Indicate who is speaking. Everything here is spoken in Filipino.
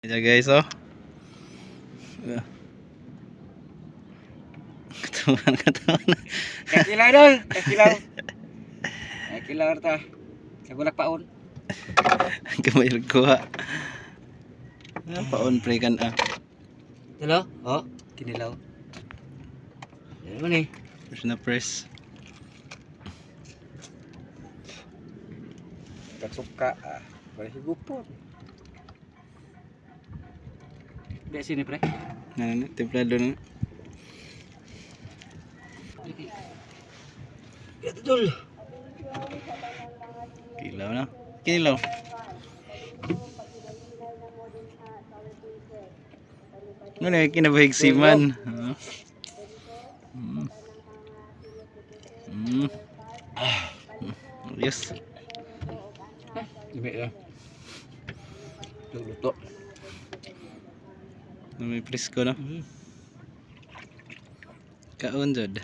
Speaker 1: Ayan guys, oh. Katawan.
Speaker 2: Kakilaw dong, kakilaw. Kakilaw ta. Sa bulak paon.
Speaker 1: Kamay kuha. Paon pre kan ah.
Speaker 2: Hello? Oh, kinilaw. Ano man eh?
Speaker 1: Press na press.
Speaker 2: Katsuka. Boleh higupon. Di sini pre.
Speaker 1: Nah, templado na.
Speaker 2: Ya betul.
Speaker 1: Kilaw na. Kilaw. Ano na kinabahig siman. Yes.
Speaker 2: Ibe ya. Luto.
Speaker 1: May presko na. Kaon jud.